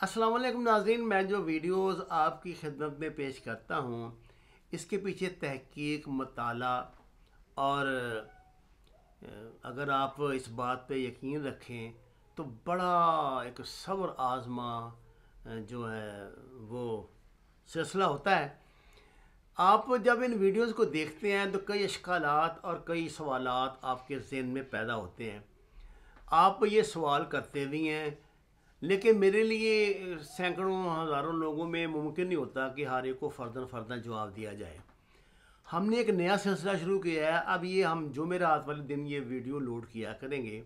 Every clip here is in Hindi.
अस्सलाम वालेकुम नाज़रीन, मैं जो वीडियोस आपकी खिदमत में पेश करता हूँ इसके पीछे तहकीक मताला और अगर आप इस बात पे यकीन रखें तो बड़ा एक सब्र आज़मा जो है वो सिलसिला होता है। आप जब इन वीडियोस को देखते हैं तो कई इश्कालात और कई सवालात आपके ज़हन में पैदा होते हैं। आप ये सवाल करते भी हैं, लेकिन मेरे लिए सैकड़ों हज़ारों लोगों में मुमकिन नहीं होता कि हर एक को फ़र्दन फ़र्दन जवाब दिया जाए। हमने एक नया सिलसिला शुरू किया है। अब ये हम जुमेरात वाले दिन ये वीडियो लोड किया करेंगे,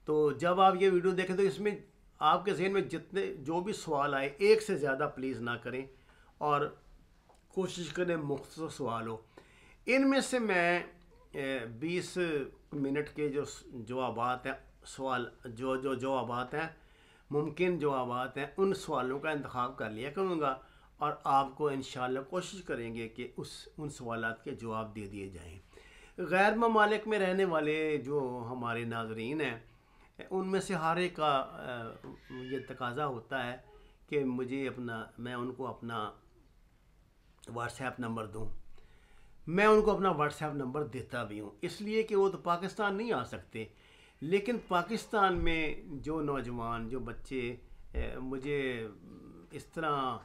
तो जब आप ये वीडियो देखें तो इसमें आपके जहन में जितने जो भी सवाल आए एक से ज़्यादा प्लीज़ ना करें और कोशिश करें मुख्तसर सवाल हो। इनमें से मैं 20 मिनट के जो जवाबात हैं, सवाल जो जवाबात हैं, मुमकिन जवाबात हैं, उन सवालों का इंतखाब कर लिया करूँगा और आपको इंशाअल्लाह कोशिश करेंगे कि उन सवालात के जवाब दे दिए जाएँ। गैर ममालिक में रहने वाले जो हमारे नाज़रीन हैं, उनमें से हर एक का ये तकाज़ा होता है कि मैं उनको अपना व्हाट्सएप नंबर दूं। मैं उनको अपना व्हाट्सएप नंबर देता भी हूं, इसलिए कि वो तो पाकिस्तान नहीं आ सकते, लेकिन पाकिस्तान में जो नौजवान जो बच्चे मुझे इस तरह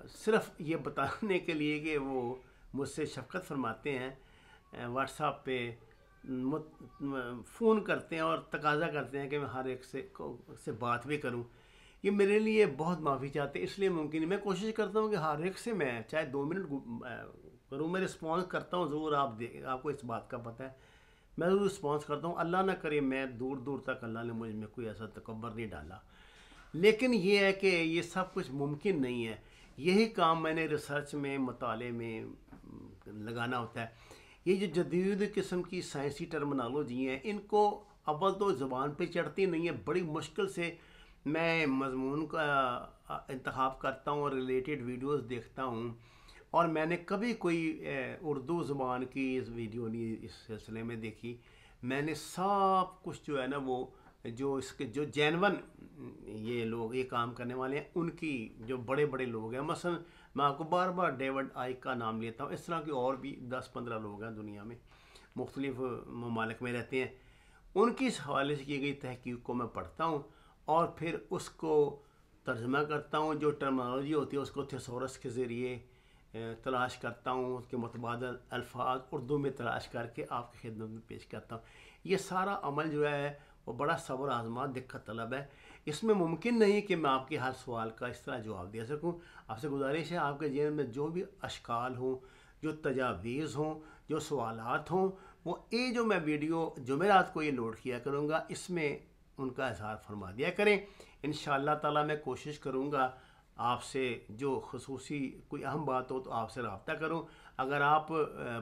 सिर्फ ये बताने के लिए कि वो मुझसे शफ़क़त फरमाते हैं, व्हाट्सएप पे फ़ोन करते हैं और तकाज़ा करते हैं कि मैं हर एक से बात भी करूं, ये मेरे लिए बहुत माफ़ी चाहते हैं। इसलिए मुमकिन है मैं कोशिश करता हूँ कि हर एक से मैं चाहे 2 मिनट करूँ, मैं रिस्पॉन्स करता हूँ ज़रूर। आपको इस बात का पता है, मैं ज़रूर रिस्पॉन्स करता हूँ। अल्लाह ना करे मैं दूर दूर तक अल्लाह ने मुझ में कोई ऐसा तकब्बर नहीं डाला, लेकिन ये है कि ये सब कुछ मुमकिन नहीं है। यही काम मैंने रिसर्च में मताले में लगाना होता है। ये जो जदीद किस्म की साइंसी टर्मिनोलॉजी हैं, इनको अव्वल तो ज़बान पे चढ़ती नहीं है, बड़ी मुश्किल से मैं मज़मून का इंतखाब करता हूँ और रिलेटेड वीडियोस देखता हूँ, और मैंने कभी कोई उर्दू ज़बान की इस वीडियो नहीं इस सिलसिले में देखी। मैंने सब कुछ जो है ना वो जो इसके जो जेनवन ये लोग ये काम करने वाले हैं, उनकी जो बड़े बड़े लोग हैं, मसलन मैं आपको बार बार डेविड आइक का नाम लेता हूँ, इस तरह के और भी 10-15 लोग हैं दुनिया में, मुख्तलिफ ममालिक में रहते हैं। उनकी इस हवाले से की गई तहकीक को मैं पढ़ता हूँ और फिर उसको तर्जमा करता हूँ। जो टर्मिनोलॉजी होती है उसको थेसोरस के ज़रिए तलाश करता हूँ, उसके मुतबादल अल्फाज उर्दू में तलाश करके आपकी खिदमत में पेश करता हूँ। ये सारा अमल जो है वो बड़ा सब्र आज़मा दिक्कत तलब है। इसमें मुमकिन नहीं कि मैं आपके हर सवाल का इस तरह जवाब दे सकूँ। आपसे गुजारिश है, आपके जेहन में जो भी अशकाल हों, जो तजावीज़ हों, जो सवालात हों, वो ये जो मैं वीडियो जुमेरात को ये लोड किया करूँगा, इसमें उनका इज़हार फरमा दिया करें। इंशाअल्लाह ताला मैं कोशिश करूँगा आपसे जो ख़ुसूसी कोई अहम बात हो तो आपसे रब्ता करूं। अगर आप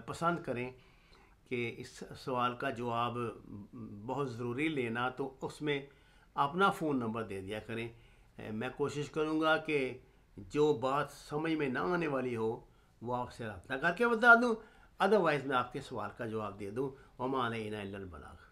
पसंद करें कि इस सवाल का जवाब बहुत ज़रूरी लेना, तो उसमें अपना फ़ोन नंबर दे दिया करें। मैं कोशिश करूँगा कि जो बात समझ में ना आने वाली हो वो आपसे रब्ता करके बता दूँ, अदरवाइज़ मैं आपके सवाल का जवाब दे दूँ। वमा अलैना इल्लल बलाग।